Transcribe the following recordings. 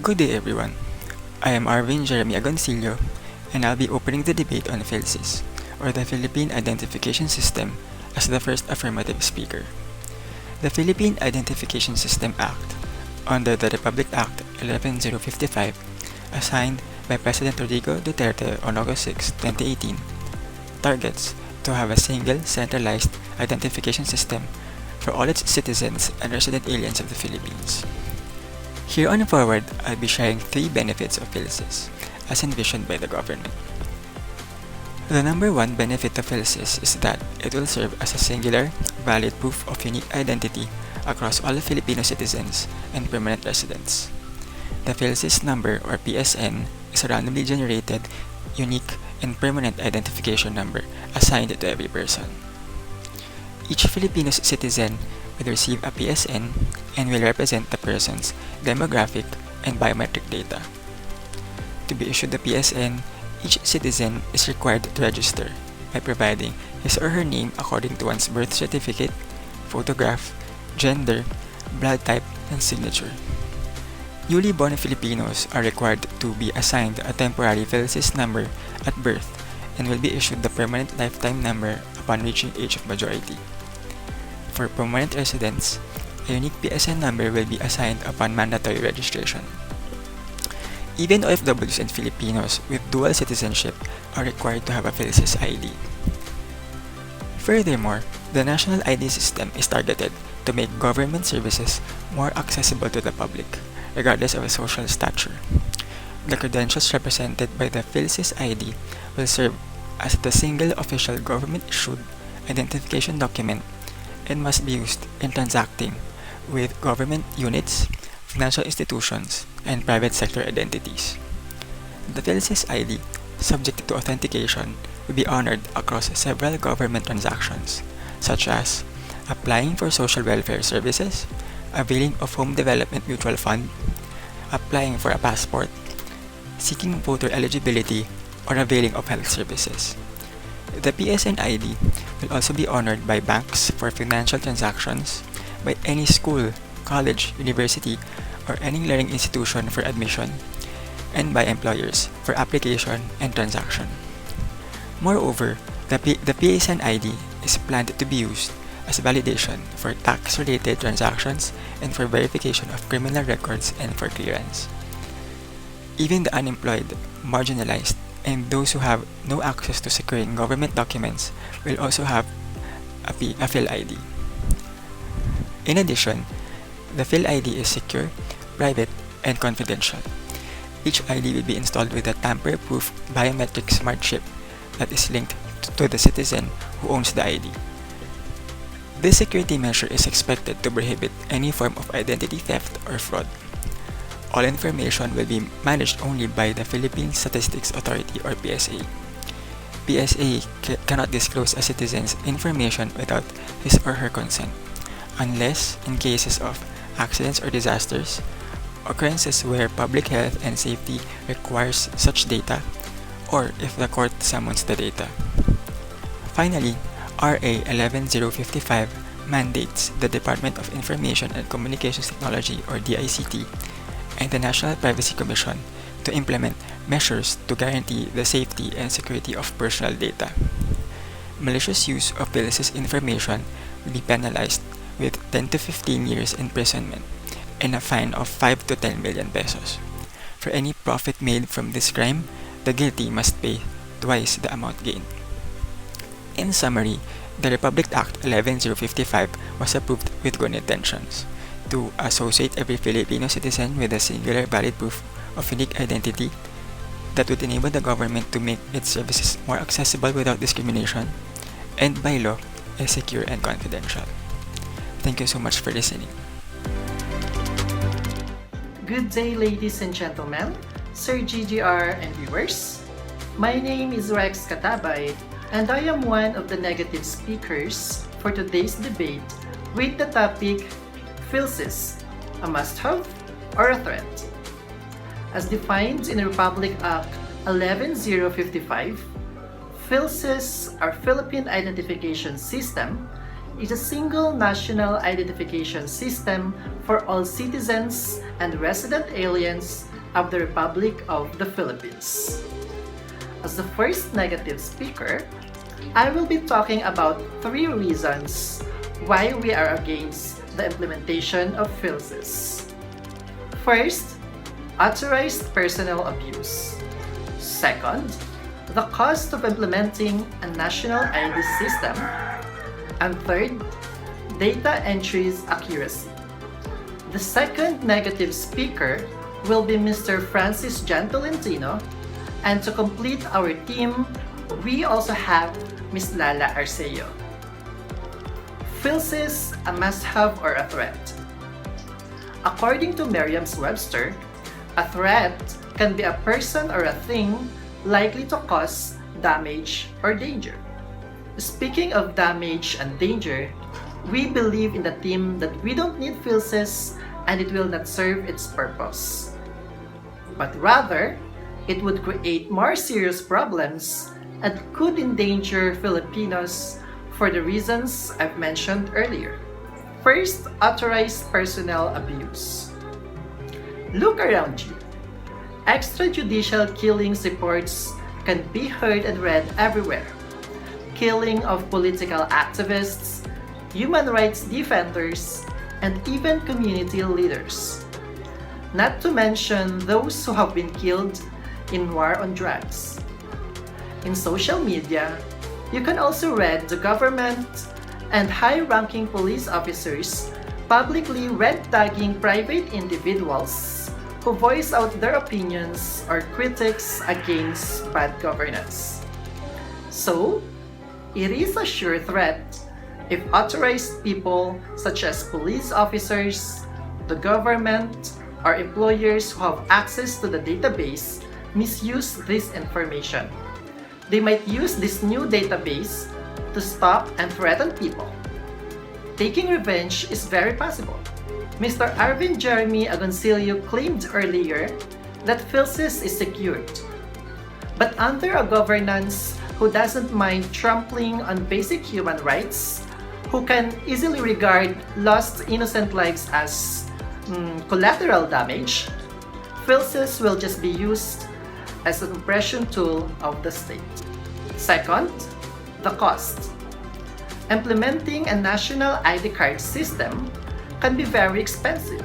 Good day, everyone. I am Arvin Jeremy Agoncillo, and I'll be opening the debate on PhilSys, or the Philippine Identification System, as the first affirmative speaker. The Philippine Identification System Act, under the Republic Act 11055, assigned by President Rodrigo Duterte on August 6, 2018, targets to have a single centralized identification system for all its citizens and resident aliens of the Philippines. Here on forward, I'll be sharing 3 benefits of PhilSys, as envisioned by the government. The number 1 benefit of PhilSys is that it will serve as a singular, valid proof of unique identity across all Filipino citizens and permanent residents. The PhilSys number, or PSN, is a randomly generated, unique, and permanent identification number assigned to every person. Each Filipino citizen will receive a PSN and will represent the person's demographic and biometric data. To be issued the PSN, each citizen is required to register by providing his or her name according to one's birth certificate, photograph, gender, blood type, and signature. Newly born Filipinos are required to be assigned a temporary PhilSys number at birth and will be issued the permanent lifetime number upon reaching age of majority. For permanent residents, a unique PSN number will be assigned upon mandatory registration. Even OFWs and Filipinos with dual citizenship are required to have a PhilSys ID. Furthermore, the national ID system is targeted to make government services more accessible to the public, regardless of a social stature. The credentials represented by the PhilSys ID will serve as the single official government-issued identification document and must be used in transacting with government units, financial institutions, and private sector entities. The PhilSys ID, subject to authentication, will be honored across several government transactions, such as applying for social welfare services, availing of Home Development Mutual Fund, applying for a passport, seeking voter eligibility, or availing of health services. The PSN ID will also be honored by banks for financial transactions, by any school, college, university, or any learning institution for admission, and by employers for application and transaction. Moreover, the PSN ID is planned to be used as validation for tax-related transactions and for verification of criminal records and for clearance. Even the unemployed, marginalized, and those who have no access to securing government documents will also have a Phil ID. In addition, the Phil ID is secure, private, and confidential. Each ID will be installed with a tamper-proof biometric smart chip that is linked to the citizen who owns the ID. This security measure is expected to prohibit any form of identity theft or fraud. All information will be managed only by the Philippine Statistics Authority, or PSA. PSA cannot disclose a citizen's information without his or her consent, unless in cases of accidents or disasters, occurrences where public health and safety requires such data, or if the court summons the data. Finally, RA 11055 mandates the Department of Information and Communications Technology, or DICT, and the National Privacy Commission to implement measures to guarantee the safety and security of personal data. Malicious use of PhilSys information will be penalized with 10 to 15 years imprisonment and a fine of 5 to 10 million pesos. For any profit made from this crime, the guilty must pay twice the amount gained. In summary, the Republic Act 11055 was approved with good intentions to associate every Filipino citizen with a singular valid proof of unique identity that would enable the government to make its services more accessible without discrimination, and by law is secure and confidential. Thank you so much for listening. Good day, ladies and gentlemen, Sir GGR and viewers. My name is Rex Katabay, and I am one of the negative speakers for today's debate with the topic PhilSys, a must-have or a threat. As defined in the Republic Act 11055, PhilSys, or Philippine Identification System, is a single national identification system for all citizens and resident aliens of the Republic of the Philippines. As the first negative speaker, I will be talking about 3 reasons why we are against the implementation of PhilSys. First, authorized personnel abuse. Second, the cost of implementing a national ID system. And third, data entry's accuracy. The second negative speaker will be Mr. Francis Jan Tolentino, and to complete our team, we also have Ms. Lala Arceo. PhilSys, a must-have or a threat? According to Merriam-Webster, a threat can be a person or a thing likely to cause damage or danger. Speaking of damage and danger, we believe in the team that we don't need PhilSys and it will not serve its purpose. But rather, it would create more serious problems and could endanger Filipinos for the reasons I've mentioned earlier. First, authorized personnel abuse. Look around you. Extrajudicial killings reports can be heard and read everywhere. Killing of political activists, human rights defenders, and even community leaders. Not to mention those who have been killed in war on drugs. In social media, you can also read the government and high-ranking police officers publicly red-tagging private individuals who voice out their opinions or critics against bad governance. So, it is a sure threat if authorized people such as police officers, the government, or employers who have access to the database misuse this information. They might use this new database to stop and threaten people. Taking revenge is very possible. Mr. Arvin Jeremy Agoncillo claimed earlier that PhilSys is secured. But under a governance who doesn't mind trampling on basic human rights, who can easily regard lost innocent lives as collateral damage, PhilSys will just be used as an oppression tool of the state. Second, the cost. Implementing a national ID card system can be very expensive.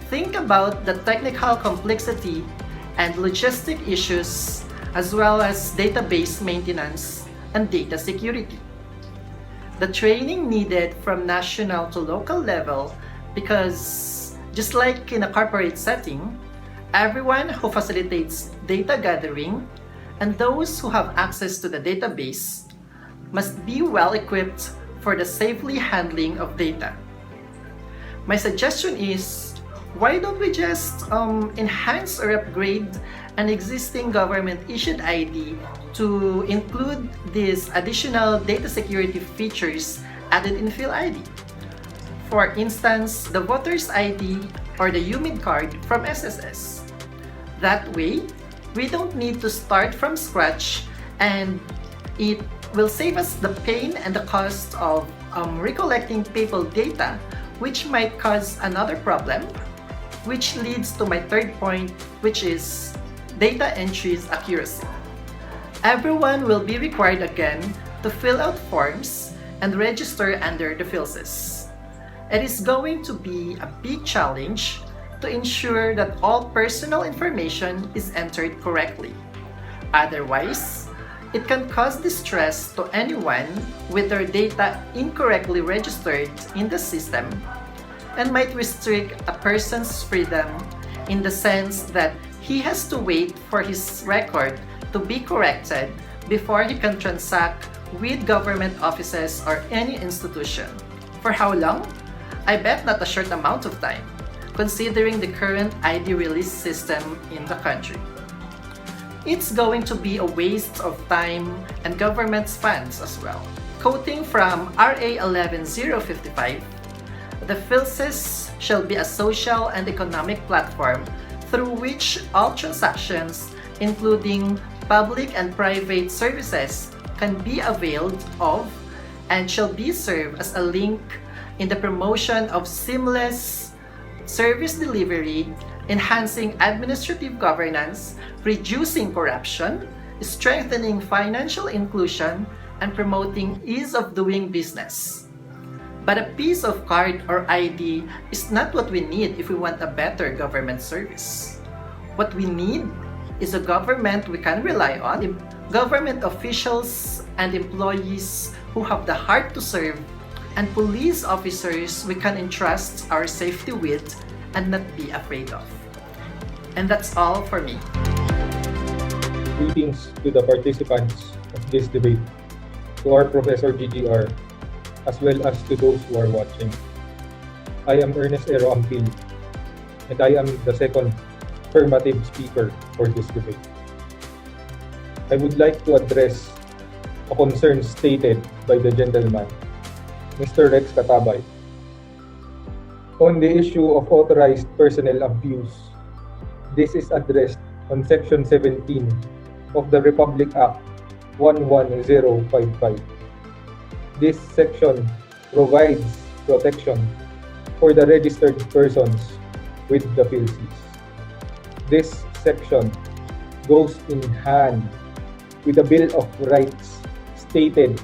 Think about the technical complexity and logistic issues as well as database maintenance and data security. The training needed from national to local level because just like in a corporate setting, everyone who facilitates data gathering and those who have access to the database must be well equipped for the safely handling of data. My suggestion is, why don't we just enhance or upgrade an existing government-issued ID to include these additional data security features added in PhilID? For instance, the voter's ID or the UMID card from SSS. That way, we don't need to start from scratch and it will save us the pain and the cost of recollecting people data, which might cause another problem, which leads to my third point, which is data entry's accuracy. Everyone will be required again to fill out forms and register under the PhilSys. It is going to be a big challenge to ensure that all personal information is entered correctly. Otherwise, it can cause distress to anyone with their data incorrectly registered in the system and might restrict a person's freedom in the sense that he has to wait for his record to be corrected before he can transact with government offices or any institution. For how long? I bet not a short amount of time, considering the current ID release system in the country. It's going to be a waste of time and government's funds as well. Quoting from RA 11055, the PhilSys shall be a social and economic platform through which all transactions, including public and private services, can be availed of and shall be served as a link in the promotion of seamless service delivery enhancing administrative governance, reducing corruption, strengthening financial inclusion, and promoting ease of doing business. But a piece of card or ID is not what we need if we want a better government service. What we need is a government we can rely on, government officials and employees who have the heart to serve, and police officers we can entrust our safety with and not be afraid of. And that's all for me. Greetings to the participants of this debate, to our Professor GGR, as well as to those who are watching. I am Ernest Ero Ampil, and I am the second affirmative speaker for this debate. I would like to address a concern stated by the gentleman, Mr. Rex Katabay, on the issue of authorized personnel abuse. This is addressed on Section 17 of the Republic Act 11055. This section provides protection for the registered persons with the PhilSys. This section goes in hand with the Bill of Rights stated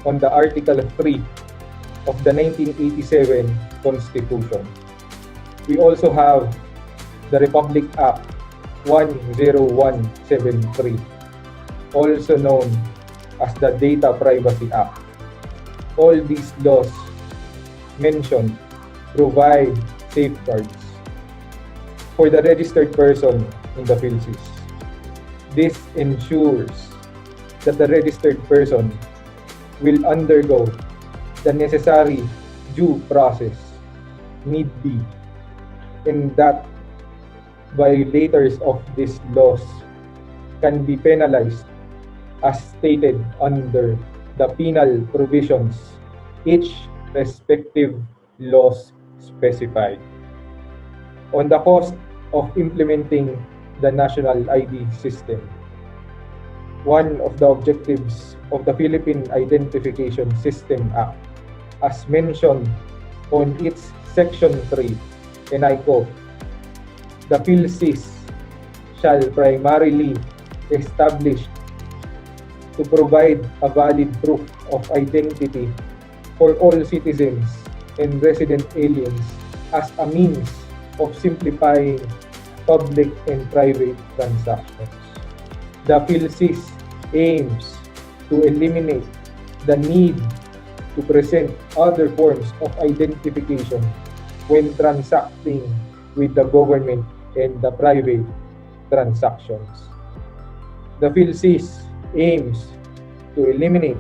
on the Article 3 of the 1987 Constitution. We also have the Republic Act 10173, also known as the Data Privacy Act. All these laws mentioned provide safeguards for the registered person in the PhilSys. This ensures that the registered person will undergo the necessary due process need be, and that violators of these laws can be penalized as stated under the penal provisions each respective laws specified. On the cost of implementing the national ID system, one of the objectives of the Philippine Identification System Act, as mentioned on its Section 3, and I quote, "The PhilSys shall primarily establish to provide a valid proof of identity for all citizens and resident aliens as a means of simplifying public and private transactions. The PhilSys aims to eliminate the need to present other forms of identification when transacting with the government and the private transactions. The PhilSys aims to eliminate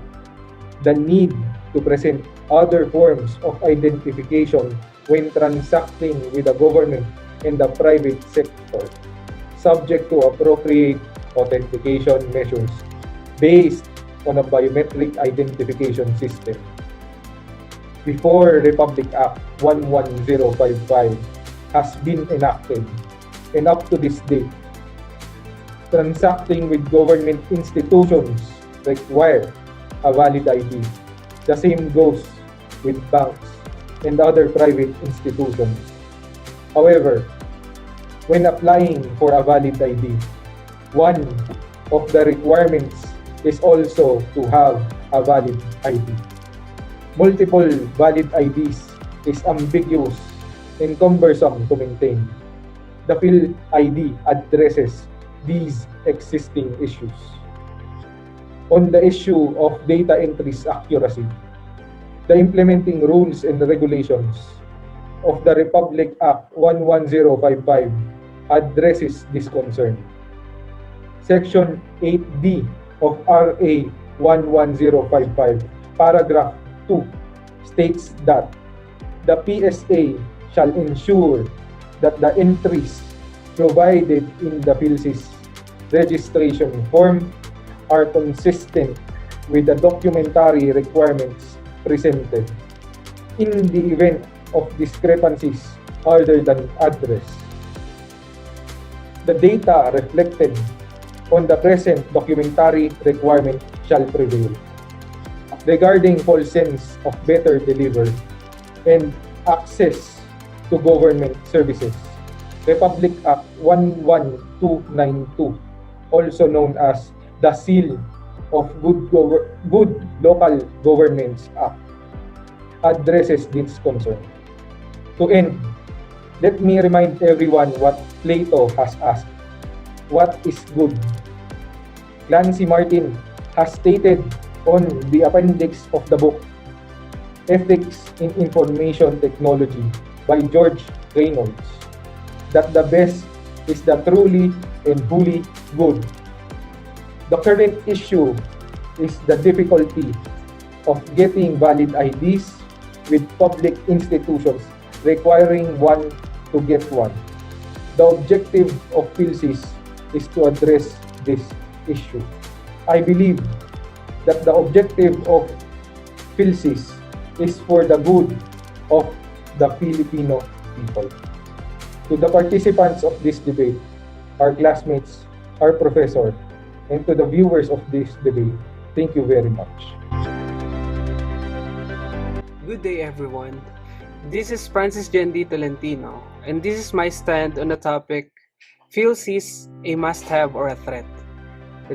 the need to present other forms of identification when transacting with the government and the private sector, subject to appropriate authentication measures based on a biometric identification system. Before Republic Act 11055 has been enacted, and up to this date, transacting with government institutions require a valid ID. The same goes with banks and other private institutions. However, when applying for a valid ID, one of the requirements is also to have a valid ID. Multiple valid IDs is ambiguous and cumbersome to maintain. The PhilID addresses these existing issues. On the issue of data entry's accuracy, the implementing rules and regulations of the Republic Act 11055 addresses this concern. Section 8D of RA 11055, paragraph 2 states that the PSA shall ensure that the entries provided in the PhilSys registration form are consistent with the documentary requirements presented. In the event of discrepancies other than address, the data reflected on the present documentary requirement shall prevail. Regarding false sense of better delivered and access to government services, Republic Act 11292, also known as the Seal of Good Local Governance Act, addresses this concern. To end, let me remind everyone what Plato has asked. What is good? Clancy Martin has stated on the appendix of the book Ethics in Information Technology by George Reynolds that the best is the truly and wholly good. The current issue is the difficulty of getting valid IDs with public institutions requiring one to get one. The objective of PhilSys is to address this issue. I believe that the objective of PhilSys is for the good of the Filipino people. To the participants of this debate, our classmates, our professor, and to the viewers of this debate, thank you very much. Good day, everyone. This is Francis Jendi Tolentino, and this is my stand on the topic, PhilSys, a must-have or a threat.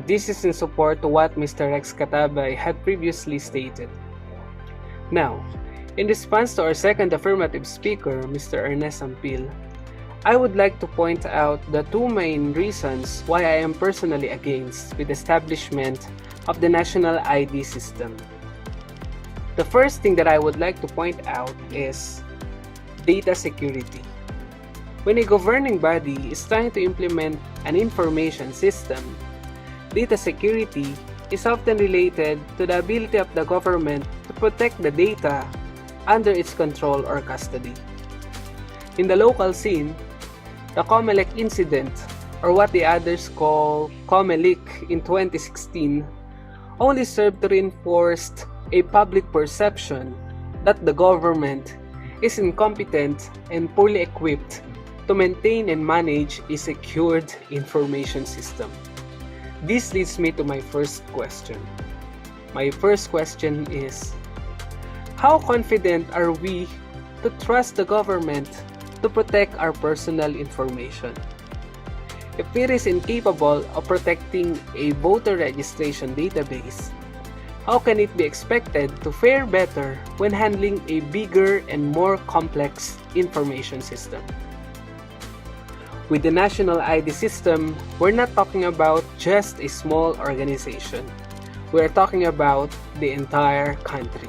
This is in support to what Mr. Rex Katabay had previously stated. Now, in response to our second affirmative speaker, Mr. Ernest Ampil, I would like to point out the two main reasons why I am personally against with the establishment of the national ID system. The first thing that I would like to point out is data security. When a governing body is trying to implement an information system, data security is often related to the ability of the government to protect the data under its control or custody. In the local scene, the Comelec incident, or what the others call Comelec in 2016, only served to reinforce a public perception that the government is incompetent and poorly equipped to maintain and manage a secured information system. This leads me to my first question. My first question is, how confident are we to trust the government to protect our personal information? If it is incapable of protecting a voter registration database, how can it be expected to fare better when handling a bigger and more complex information system? With the national ID system, we're not talking about just a small organization. We're talking about the entire country.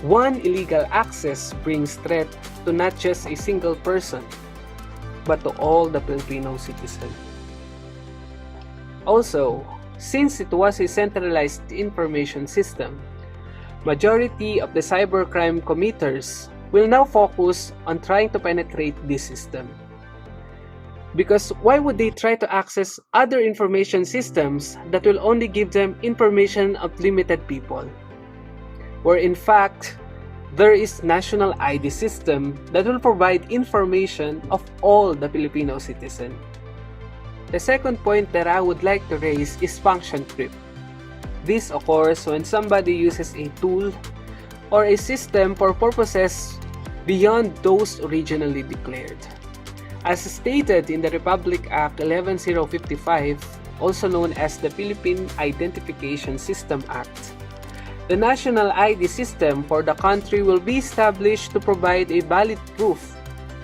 One illegal access brings threat to not just a single person, but to all the Filipino citizens. Also, since it was a centralized information system, majority of the cybercrime committers will now focus on trying to penetrate this system. Because why would they try to access other information systems that will only give them information of limited people? Where in fact, there is national ID system that will provide information of all the Filipino citizens. The second point that I would like to raise is function creep. This occurs when somebody uses a tool or a system for purposes beyond those originally declared. As stated in the Republic Act 11055, also known as the Philippine Identification System Act, the national ID system for the country will be established to provide a valid proof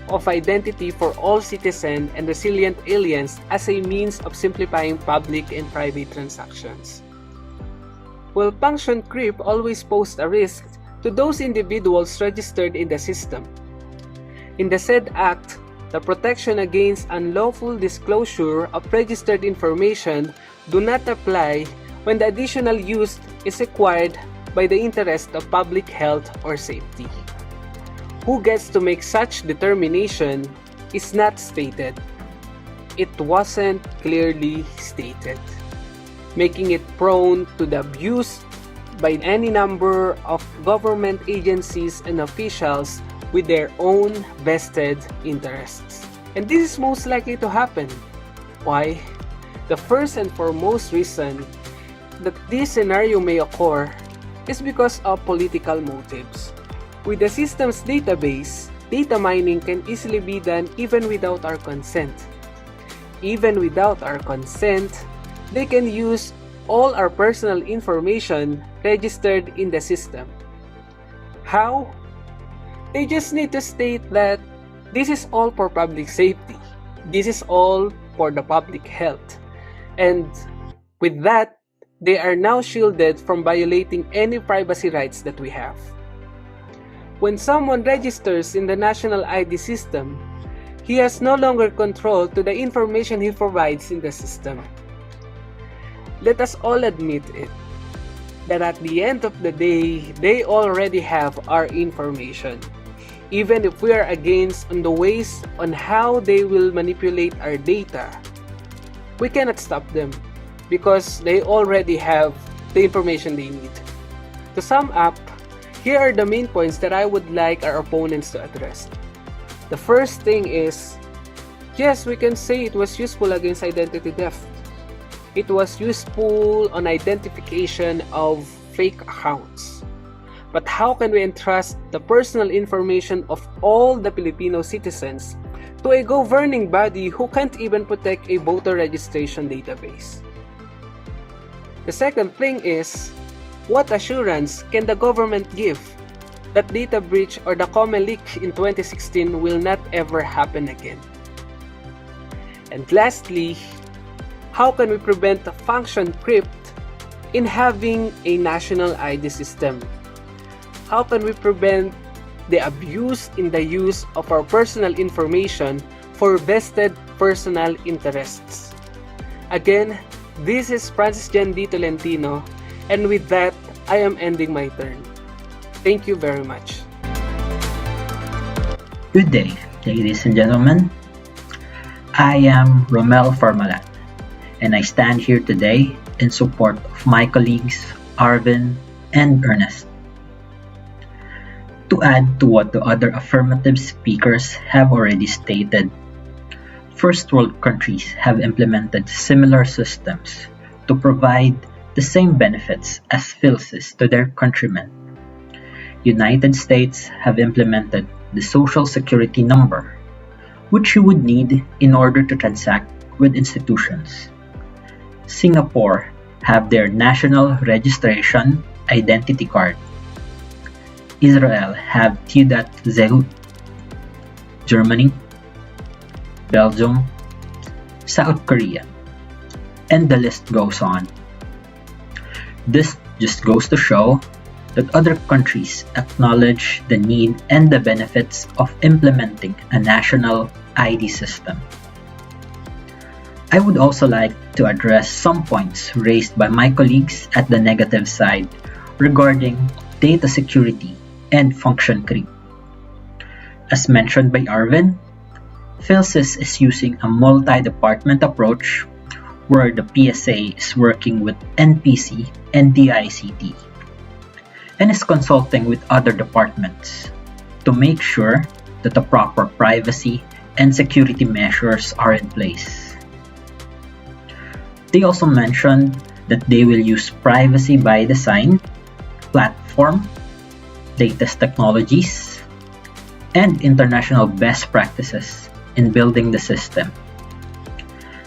of identity for all citizens and resilient aliens as a means of simplifying public and private transactions. While function creep always poses a risk to those individuals registered in the system. In the said act, the protection against unlawful disclosure of registered information do not apply when the additional use is required by the interest of public health or safety. Who gets to make such determination is not stated. It wasn't clearly stated, making it prone to the abuse by any number of government agencies and officials with their own vested interests. And this is most likely to happen. Why? The first and foremost reason that this scenario may occur is because of political motives. With the system's database, data mining can easily be done even without our consent. Even without our consent, they can use all our personal information registered in the system. How? They just need to state that this is all for public safety. This is all for the public health. And with that, they are now shielded from violating any privacy rights that we have. When someone registers in the national ID system, he has no longer control to the information he provides in the system. Let us all admit it, that at the end of the day, they already have our information. Even if we are against on the ways on how they will manipulate our data, we cannot stop them because they already have the information they need. To sum up, here are the main points that I would like our opponents to address. The first thing is, yes, we can say it was useful against identity theft. It was useful on identification of fake accounts. But how can we entrust the personal information of all the Filipino citizens to a governing body who can't even protect a voter registration database? The second thing is, what assurance can the government give that data breach or the common leak in 2016 will not ever happen again? And lastly, how can we prevent the function creep in having a national ID system? How can we prevent the abuse in the use of our personal information for vested personal interests? Again, this is Francis Jen D. Tolentino, and with that, I am ending my turn. Thank you very much. Good day, ladies and gentlemen. I am Romel Formalat, and I stand here today in support of my colleagues Arvin and Ernest. To add to what the other affirmative speakers have already stated, first world countries have implemented similar systems to provide the same benefits as PhilSys to their countrymen. United States have implemented the Social Security number, which you would need in order to transact with institutions. Singapore have their National Registration Identity Card. Israel have Teudat Zehut. Germany, Belgium, South Korea, and the list goes on. This just goes to show that other countries acknowledge the need and the benefits of implementing a national ID system. I would also like to address some points raised by my colleagues at the negative side regarding data security and function creep. As mentioned by Arvin, PhilSys is using a multi-department approach where the PSA is working with NPC and DICT and is consulting with other departments to make sure that the proper privacy and security measures are in place. They also mentioned that they will use privacy by design, platform, latest technologies, and international best practices in building the system.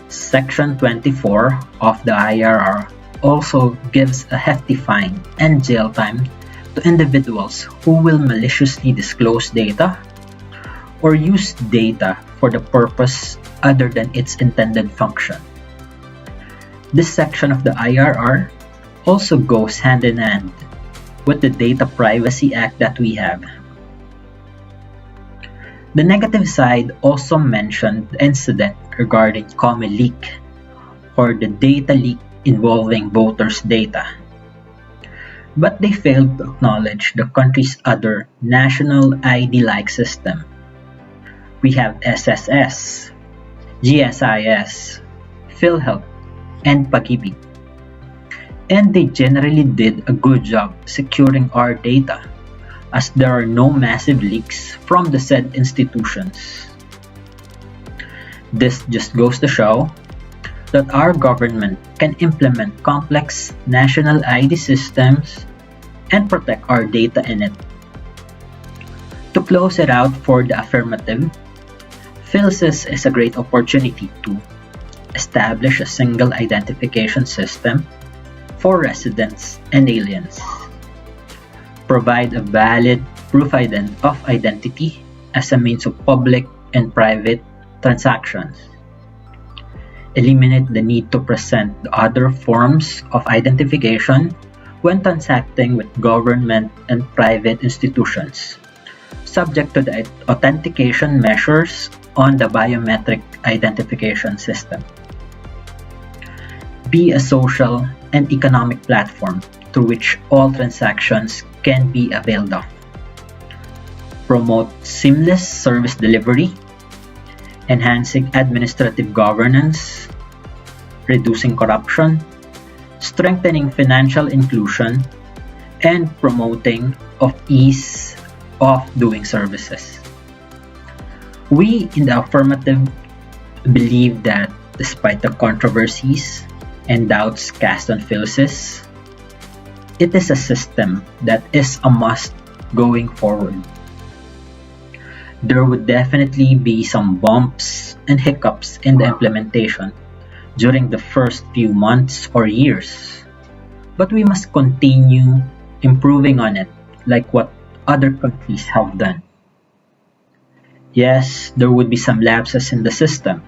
Section 24 of the IRR also gives a hefty fine and jail time to individuals who will maliciously disclose data or use data for the purpose other than its intended function. This section of the IRR also goes hand in hand with the Data Privacy Act that we have. The negative side also mentioned the incident regarding common leak or the data leak involving voters' data. But they failed to acknowledge the country's other national ID-like system. We have SSS, GSIS, PhilHealth, and Pag-ibig. And they generally did a good job securing our data, as there are no massive leaks from the said institutions. This just goes to show that our government can implement complex national ID systems and protect our data in it. To close it out for the affirmative, PhilSys is a great opportunity to establish a single identification system for residents and aliens, provide a valid proof of identity as a means of public and private transactions, eliminate the need to present the other forms of identification when transacting with government and private institutions, subject to the authentication measures on the biometric identification system. Be a social and economic platform through which all transactions can be availed of. Promote seamless service delivery, enhancing administrative governance, reducing corruption, strengthening financial inclusion, and promoting of ease of doing services. We in the affirmative believe that despite the controversies and doubts cast on PhilSys, it is a system that is a must going forward. There would definitely be some bumps and hiccups in the implementation during the first few months or years, but we must continue improving on it like what other countries have done. Yes, there would be some lapses in the system,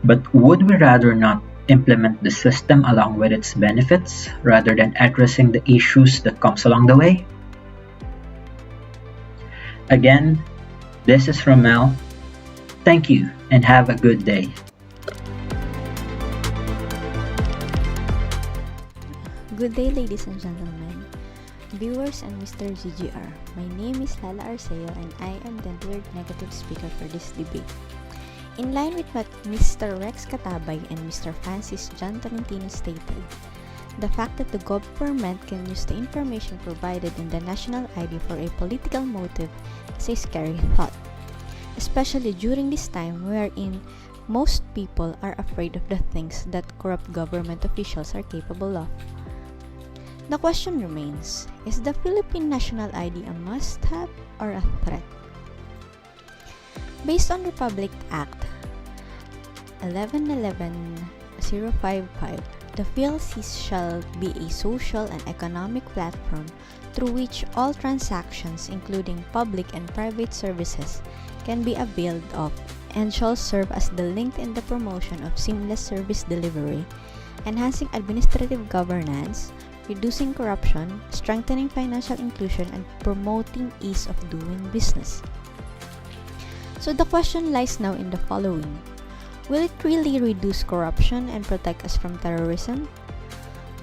but would we rather not implement the system along with its benefits rather than addressing the issues that comes along the way? Again, this is Romel. Thank you and have a good day. Good day, ladies and gentlemen, viewers and Mr. GGR. My name is Lala Arceo and I am the third negative speaker for this debate. In line with what Mr. Rex Katabay and Mr. Francis John Tolentino stated, the fact that the government can use the information provided in the national ID for a political motive is a scary thought, especially during this time wherein most people are afraid of the things that corrupt government officials are capable of. The question remains, is the Philippine National ID a must-have or a threat? Based on Republic Act 1111-055, the PhilSys shall be a social and economic platform through which all transactions, including public and private services, can be availed of and shall serve as the link in the promotion of seamless service delivery, enhancing administrative governance, reducing corruption, strengthening financial inclusion, and promoting ease of doing business. So the question lies now in the following. Will it really reduce corruption and protect us from terrorism?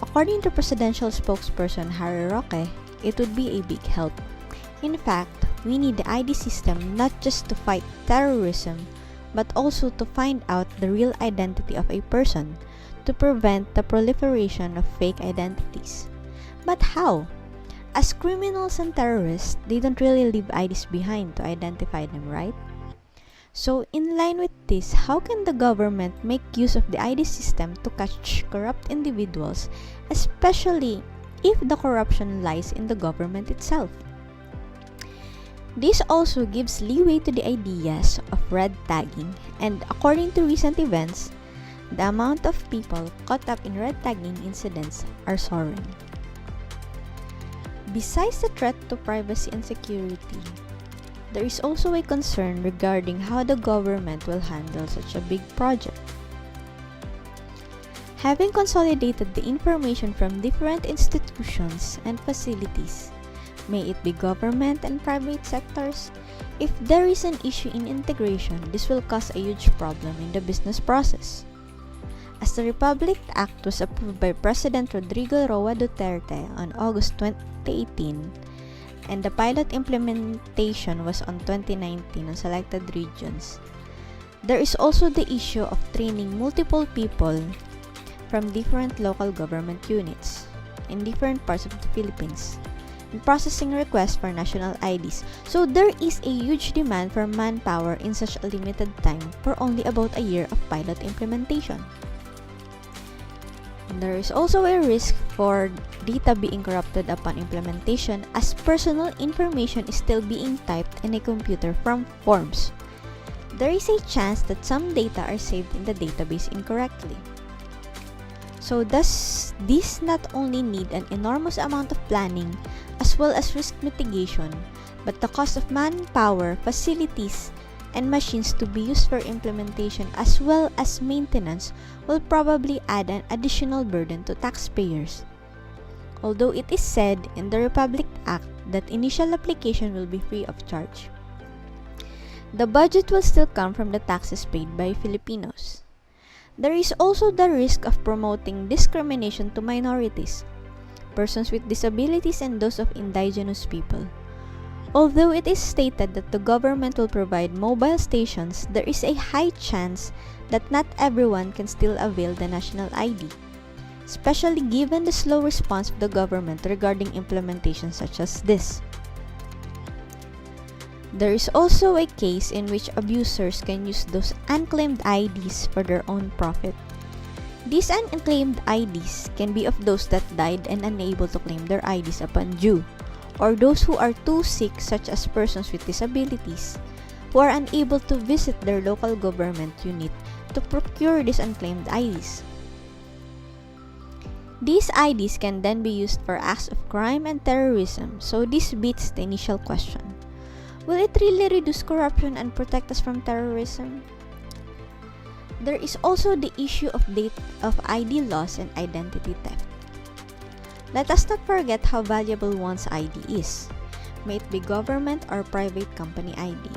According to presidential spokesperson Harry Roque, it would be a big help. In fact, we need the ID system not just to fight terrorism, but also to find out the real identity of a person, to prevent the proliferation of fake identities. But how? As criminals and terrorists, they don't really leave IDs behind to identify them, right? So, in line with this, how can the government make use of the ID system to catch corrupt individuals, especially if the corruption lies in the government itself? This also gives leeway to the ideas of red tagging, and according to recent events, the amount of people caught up in red tagging incidents are soaring. Besides the threat to privacy and security, there is also a concern regarding how the government will handle such a big project. Having consolidated the information from different institutions and facilities, may it be government and private sectors, if there is an issue in integration, this will cause a huge problem in the business process. As the Republic Act was approved by President Rodrigo Roa Duterte on August 2018, and the pilot implementation was on 2019 on selected regions, there is also the issue of training multiple people from different local government units in different parts of the Philippines in processing requests for national IDs. So there is a huge demand for manpower in such a limited time for only about a year of pilot implementation. There is also a risk for data being corrupted upon implementation, as personal information is still being typed in a computer from forms. There is a chance that some data are saved in the database incorrectly. So does this not only need an enormous amount of planning as well as risk mitigation, but the cost of manpower, facilities, and machines to be used for implementation as well as maintenance will probably add an additional burden to taxpayers. Although it is said in the Republic Act that initial application will be free of charge, the budget will still come from the taxes paid by Filipinos. There is also the risk of promoting discrimination to minorities, persons with disabilities, and those of indigenous people. Although it is stated that the government will provide mobile stations, there is a high chance that not everyone can still avail the national ID, especially given the slow response of the government regarding implementation such as this. There is also a case in which abusers can use those unclaimed IDs for their own profit. These unclaimed IDs can be of those that died and unable to claim their IDs upon due, or those who are too sick, such as persons with disabilities, who are unable to visit their local government unit to procure these unclaimed IDs. These IDs can then be used for acts of crime and terrorism, so this beats the initial question. Will it really reduce corruption and protect us from terrorism? There is also the issue of ID loss and identity theft. Let us not forget how valuable one's ID is, may it be government or private company ID.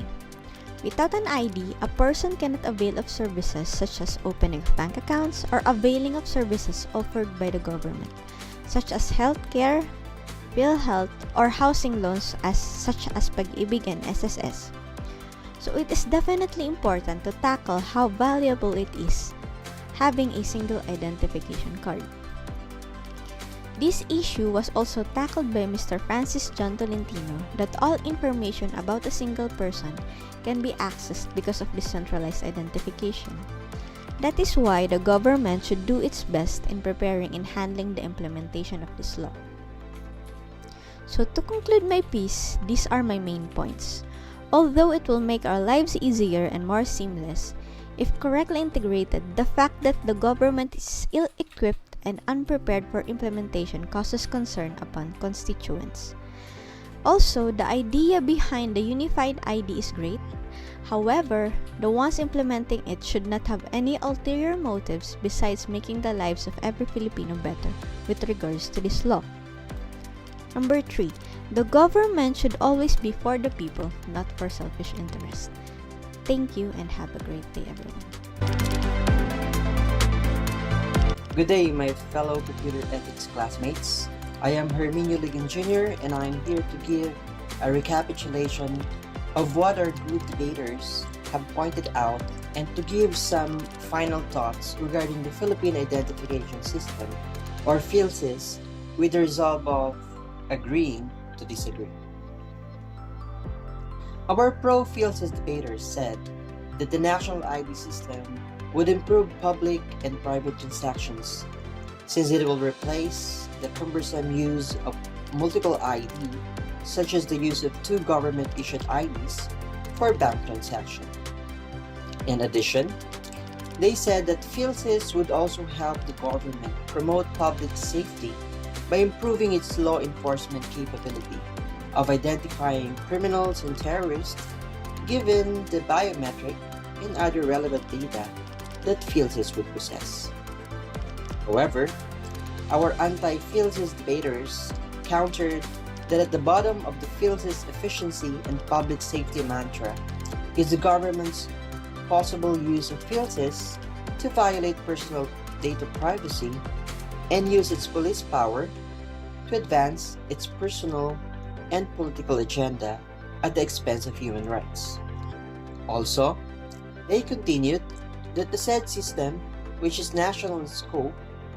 Without an ID, a person cannot avail of services such as opening of bank accounts or availing of services offered by the government, such as healthcare, PhilHealth, or housing loans such as Pag-ibig and SSS. So it is definitely important to tackle how valuable it is having a single identification card. This issue was also tackled by Mr. Francis John Tolentino, that all information about a single person can be accessed because of decentralized identification. That is why the government should do its best in preparing and handling the implementation of this law. So to conclude my piece, these are my main points. Although it will make our lives easier and more seamless, if correctly integrated, the fact that the government is ill-equipped and unprepared for implementation causes concern upon constituents. Also, the idea behind the unified ID is great. However, the ones implementing it should not have any ulterior motives besides making the lives of every Filipino better with regards to this law. Number 3, the government should always be for the people, not for selfish interest. Thank you and have a great day, everyone. Good day, my fellow computer ethics classmates. I am Herminio Ligon Jr. and I'm here to give a recapitulation of what our good debaters have pointed out and to give some final thoughts regarding the Philippine Identification System, or PhilSys, with the resolve of agreeing to disagree. Our pro-PhilSys debaters said that the national ID system would improve public and private transactions since it will replace the cumbersome use of multiple ID, such as the use of 2 government-issued IDs for bank transactions. In addition, they said that PhilSys would also help the government promote public safety by improving its law enforcement capability of identifying criminals and terrorists, given the biometric and other relevant data that PhilSys would possess. However, our anti-PhilSys debaters countered that at the bottom of the PhilSys efficiency and public safety mantra is the government's possible use of PhilSys to violate personal data privacy and use its police power to advance its personal and political agenda at the expense of human rights. Also, they continued that the said system, which is national in scope,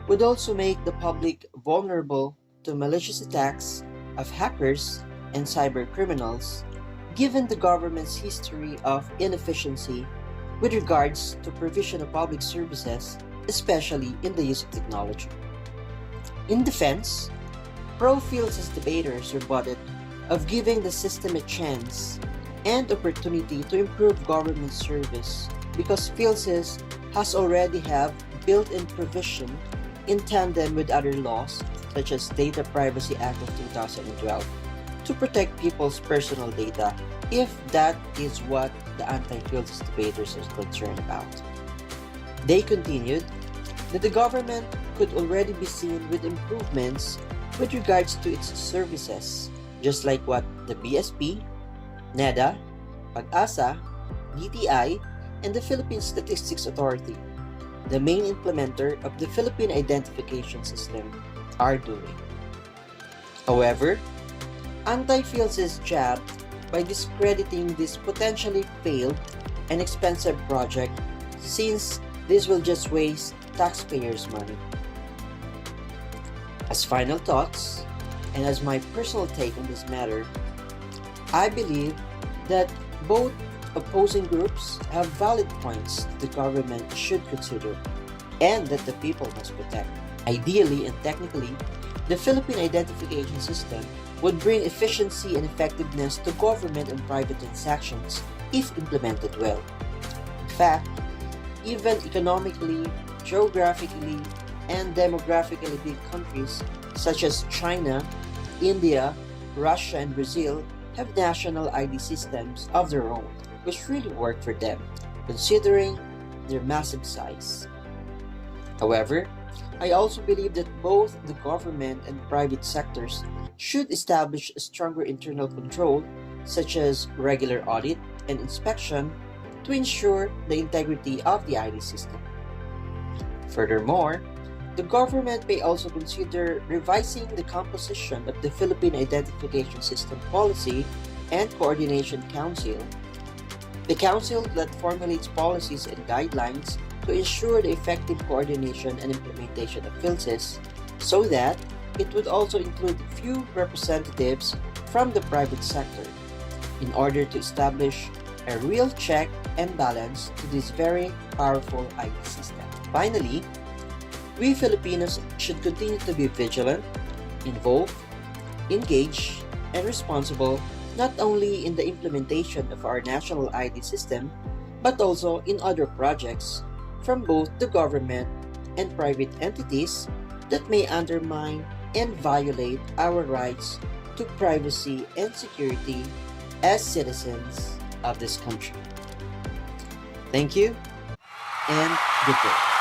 would also make the public vulnerable to malicious attacks of hackers and cyber criminals, given the government's history of inefficiency with regards to provision of public services especially in the use of technology. In defense, pro-PhilSys debaters rebutted of giving the system a chance and opportunity to improve government service because PhilSys has already have built-in provision in tandem with other laws such as Data Privacy Act of 2012 to protect people's personal data if that is what the anti-PhilSys debaters are concerned about. They continued that the government could already be seen with improvements with regards to its services, just like what the BSP, NEDA, PAG-ASA, DTI, and the Philippine Statistics Authority, the main implementer of the Philippine Identification System, are doing. However, anti-PhilSys jabbed by discrediting this potentially failed and expensive project since this will just waste taxpayers' money. As final thoughts, and as my personal take on this matter, I believe that both opposing groups have valid points the government should consider and that the people must protect. Ideally and technically, the Philippine Identification System would bring efficiency and effectiveness to government and private transactions if implemented well. In fact, even economically, geographically, and demographically big countries such as China, India, Russia, and Brazil have national ID systems of their own, which really work for them, considering their massive size. However, I also believe that both the government and private sectors should establish a stronger internal control, such as regular audit and inspection, to ensure the integrity of the ID system. Furthermore, the government may also consider revising the composition of the Philippine Identification System Policy and Coordination Council, the council that formulates policies and guidelines to ensure the effective coordination and implementation of PhilSys, so that it would also include few representatives from the private sector in order to establish a real check and balance to this very powerful ID system. Finally, we Filipinos should continue to be vigilant, involved, engaged, and responsible not only in the implementation of our national ID system, but also in other projects from both the government and private entities that may undermine and violate our rights to privacy and security as citizens of this country. Thank you and good day.